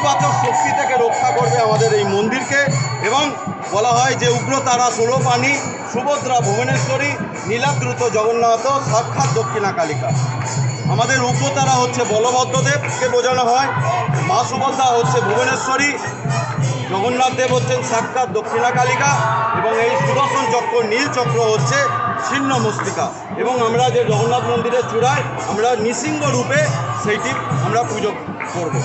নেতিবাচক শক্তি থেকে রক্ষা করবে আমাদের এই মন্দিরকে। এবং বলা হয় যে উগ্রতারা ষোলপাণি, সুভদ্রা ভুবনেশ্বরী, নীলাদ্রুত জগন্নাথ, সাক্ষাৎ দক্ষিণা কালিকা। আমাদের উগ্রতারা হচ্ছে বলভদ্রদেবকে বোঝানো হয়, মা সুভদ্রা হচ্ছে ভুবনেশ্বরী, জগন্নাথ দেব হচ্ছেন সাক্ষাৎ দক্ষিণা কালিকা, এবং এই সুদর্শন চক্র নীল চক্র হচ্ছে ছিন্ন মস্তিকা। এবং আমরা যে জগন্নাথ মন্দিরের চূড়ায় আমরা নৃসিংহ রূপে সেইটি আমরা পুজো করব।